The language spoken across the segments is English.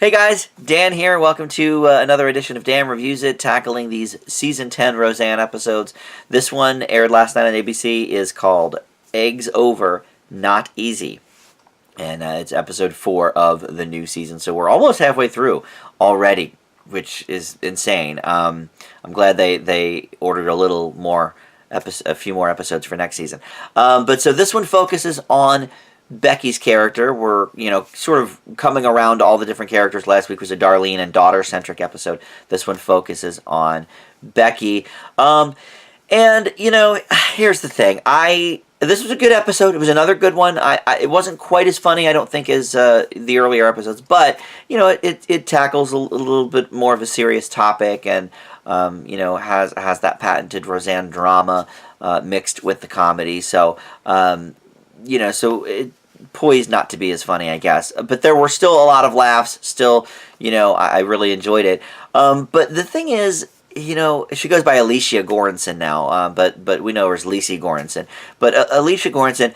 Hey guys, Dan here. Welcome to another edition of Dan Reviews It, tackling these Season 10 Roseanne episodes. This one aired last night on ABC, is called Eggs Over, Not Easy. And it's episode 4 of the new season, so we're almost halfway through already, which is insane. I'm glad they ordered a little more, a few more episodes for next season. But so this one focuses on Becky's character. We're, sort of coming around to all the different characters. Last week was a Darlene and daughter-centric episode. This one focuses on Becky. And, here's the thing. This was a good episode. It was another good one. It wasn't quite as funny, I don't think, as the earlier episodes. But, it tackles a little bit more of a serious topic and, has that patented Roseanne drama mixed with the comedy. So, so it poised not to be as funny, I guess. But there were still a lot of laughs. Still, I really enjoyed it. But the thing is, she goes by Alicia Goranson now, but we know her as Lacey Goranson. But Alicia Goranson,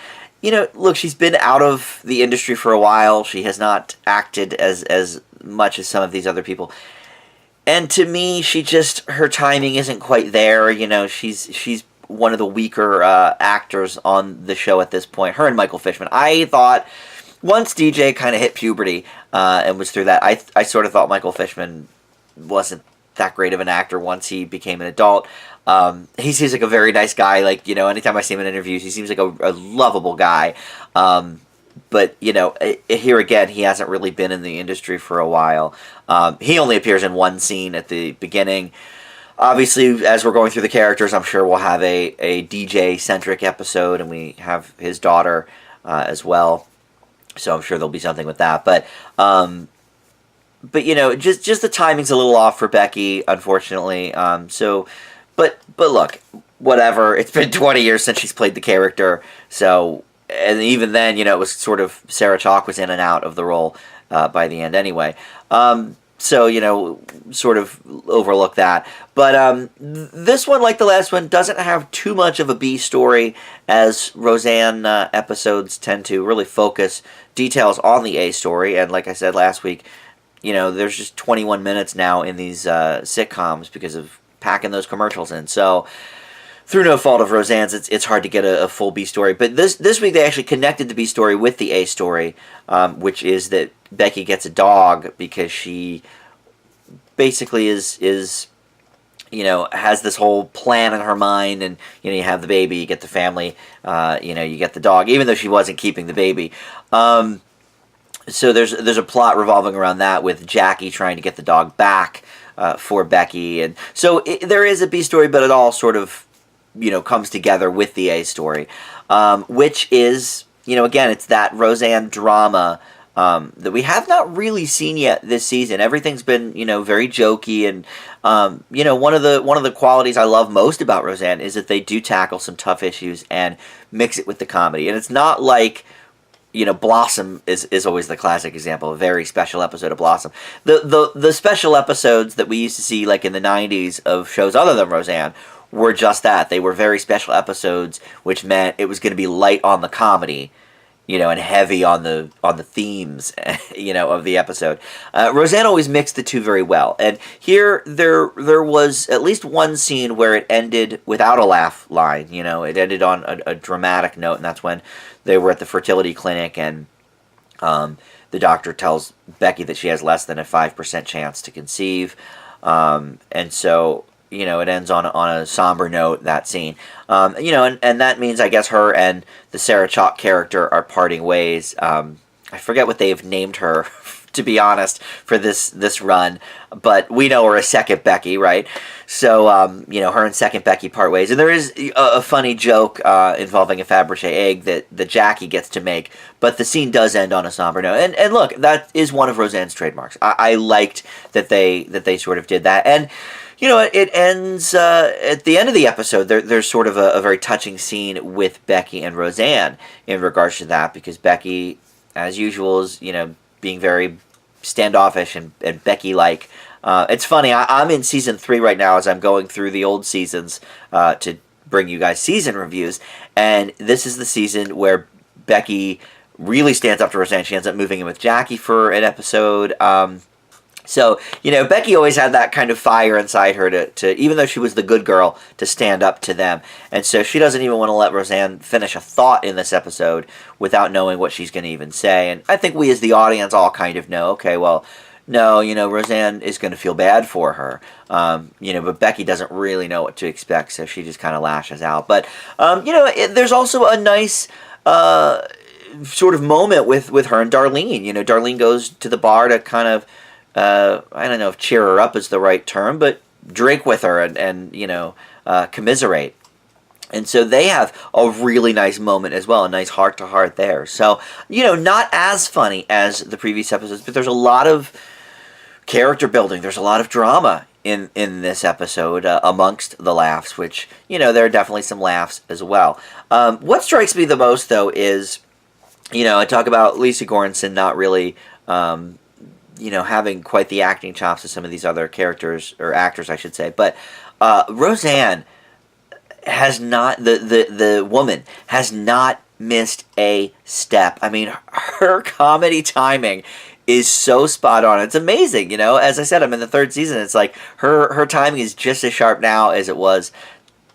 look, she's been out of the industry for a while. She has not acted as much as some of these other people. And to me, her timing isn't quite there. She's one of the weaker actors on the show at this point. Her and Michael Fishman. I thought once DJ kind of hit puberty and was through that, I sort of thought Michael Fishman wasn't that great of an actor once he became an adult. He seems like a very nice guy. Like, anytime I see him in interviews, he seems like a lovable guy. But, here again, he hasn't really been in the industry for a while. He only appears in one scene at the beginning. Obviously, as we're going through the characters, I'm sure we'll have a DJ-centric episode, and we have his daughter as well. So I'm sure there'll be something with that. But just the timing's a little off for Becky, unfortunately. But look, whatever. It's been 20 years since she's played the character. So, and even then, it was sort of Sarah Chalke was in and out of the role by the end anyway. So, sort of overlook that. But this one, like the last one, doesn't have too much of a B story, as Roseanne episodes tend to really focus details on the A story. And like I said last week, there's just 21 minutes now in these sitcoms because of packing those commercials in. So, through no fault of Roseanne's, it's hard to get a full B story. But this week they actually connected the B story with the A story, which is that Becky gets a dog because she basically is has this whole plan in her mind, and you have the baby, you get the family, you get the dog, even though she wasn't keeping the baby. So there's a plot revolving around that, with Jackie trying to get the dog back for Becky, and so there is a B story, but it all sort of comes together with the A story, which is, again, it's that Roseanne drama that we have not really seen yet this season. Everything's been, very jokey, and one of the qualities I love most about Roseanne is that they do tackle some tough issues and mix it with the comedy. And it's not like, Blossom is always the classic example, a very special episode of Blossom. The special episodes that we used to see, like in the 90s, of shows other than Roseanne, were just that. They were very special episodes, which meant it was going to be light on the comedy, and heavy on the themes, of the episode. Roseanne always mixed the two very well. And here, there was at least one scene where it ended without a laugh line. It ended on a dramatic note, and that's when they were at the fertility clinic, and the doctor tells Becky that she has less than a 5% chance to conceive. And so, it ends on a somber note, that scene. And that means, I guess, her and the Sarah Chalke character are parting ways. I forget what they've named her, to be honest, for this run, but we know her as Second Becky, right? So, her and Second Becky part ways. And there is a funny joke involving a Fabergé egg that Jackie gets to make, but the scene does end on a somber note. And look, that is one of Roseanne's trademarks. I liked that they sort of did that. And it ends at the end of the episode. There's sort of a very touching scene with Becky and Roseanne in regards to that, because Becky, as usual, is being very standoffish and Becky-like. It's funny. I'm in season 3 right now as I'm going through the old seasons to bring you guys season reviews, and this is the season where Becky really stands up to Roseanne. She ends up moving in with Jackie for an episode. So, Becky always had that kind of fire inside her to, even though she was the good girl, to stand up to them. And so she doesn't even want to let Roseanne finish a thought in this episode without knowing what she's going to even say. And I think we as the audience all kind of know, okay, well, no, Roseanne is going to feel bad for her. But Becky doesn't really know what to expect, so she just kind of lashes out. But, there's also a nice sort of moment with her and Darlene. Darlene goes to the bar to kind of, I don't know if cheer her up is the right term, but drink with her and commiserate. And so they have a really nice moment as well, a nice heart-to-heart there. So, not as funny as the previous episodes, but there's a lot of character building. There's a lot of drama in this episode amongst the laughs, which, there are definitely some laughs as well. What strikes me the most, though, is, I talk about Lisa Goranson not really having quite the acting chops of some of these other characters, or actors, I should say. But Roseanne has not, the woman has not missed a step. I mean, her comedy timing is so spot on. It's amazing, As I said, I'm in the 3rd season. It's like her timing is just as sharp now as it was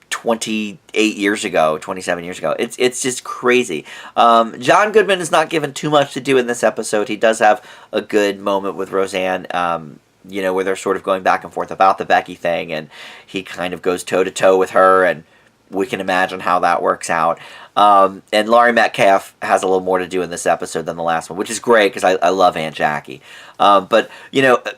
28 years ago, 27 years ago. It's just crazy. John Goodman is not given too much to do in this episode. He does have a good moment with Roseanne, where they're sort of going back and forth about the Becky thing, and he kind of goes toe-to-toe with her, and we can imagine how that works out. And Laurie Metcalf has a little more to do in this episode than the last one, which is great because I love Aunt Jackie. But,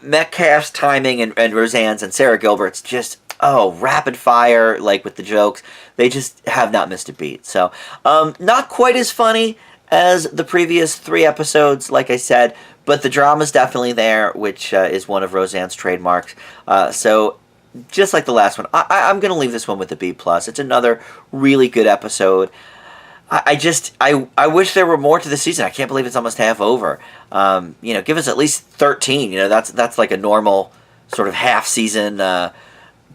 Metcalf's timing and Roseanne's and Sarah Gilbert's just, rapid fire, like with the jokes. They just have not missed a beat. So, not quite as funny as the previous 3 episodes, like I said, but the drama's definitely there, which is one of Roseanne's trademarks. So, just like the last one, I'm going to leave this one with a B+. It's another really good episode. I wish there were more to the season. I can't believe it's almost half over. Give us at least 13. That's like a normal sort of half season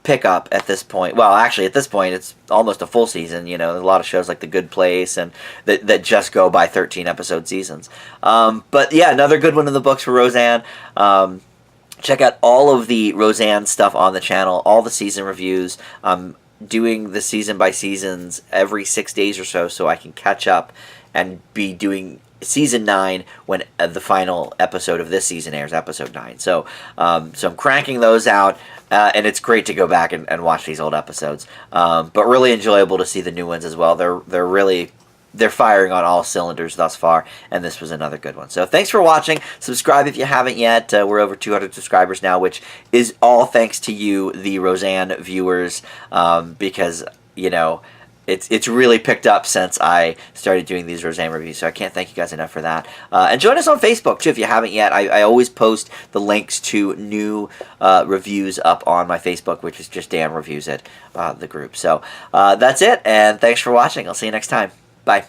pickup at this point. Well, actually, at this point, it's almost a full season. There's a lot of shows like The Good Place and that just go by 13 episode seasons. But yeah, another good one in the books for Roseanne. Check out all of the Roseanne stuff on the channel, all the season reviews. I'm doing the season by seasons every 6 days or so I can catch up and be doing season 9 when the final episode of this season airs, episode 9. So I'm cranking those out, and it's great to go back and watch these old episodes. But really enjoyable to see the new ones as well. They're firing on all cylinders thus far, and this was another good one. So thanks for watching. Subscribe if you haven't yet. We're over 200 subscribers now, which is all thanks to you, the Roseanne viewers, because, it's really picked up since I started doing these Roseanne reviews, so I can't thank you guys enough for that. And join us on Facebook, too, if you haven't yet. I always post the links to new reviews up on my Facebook, which is just Dan Reviews It, the group. So that's it, and thanks for watching. I'll see you next time. Bye.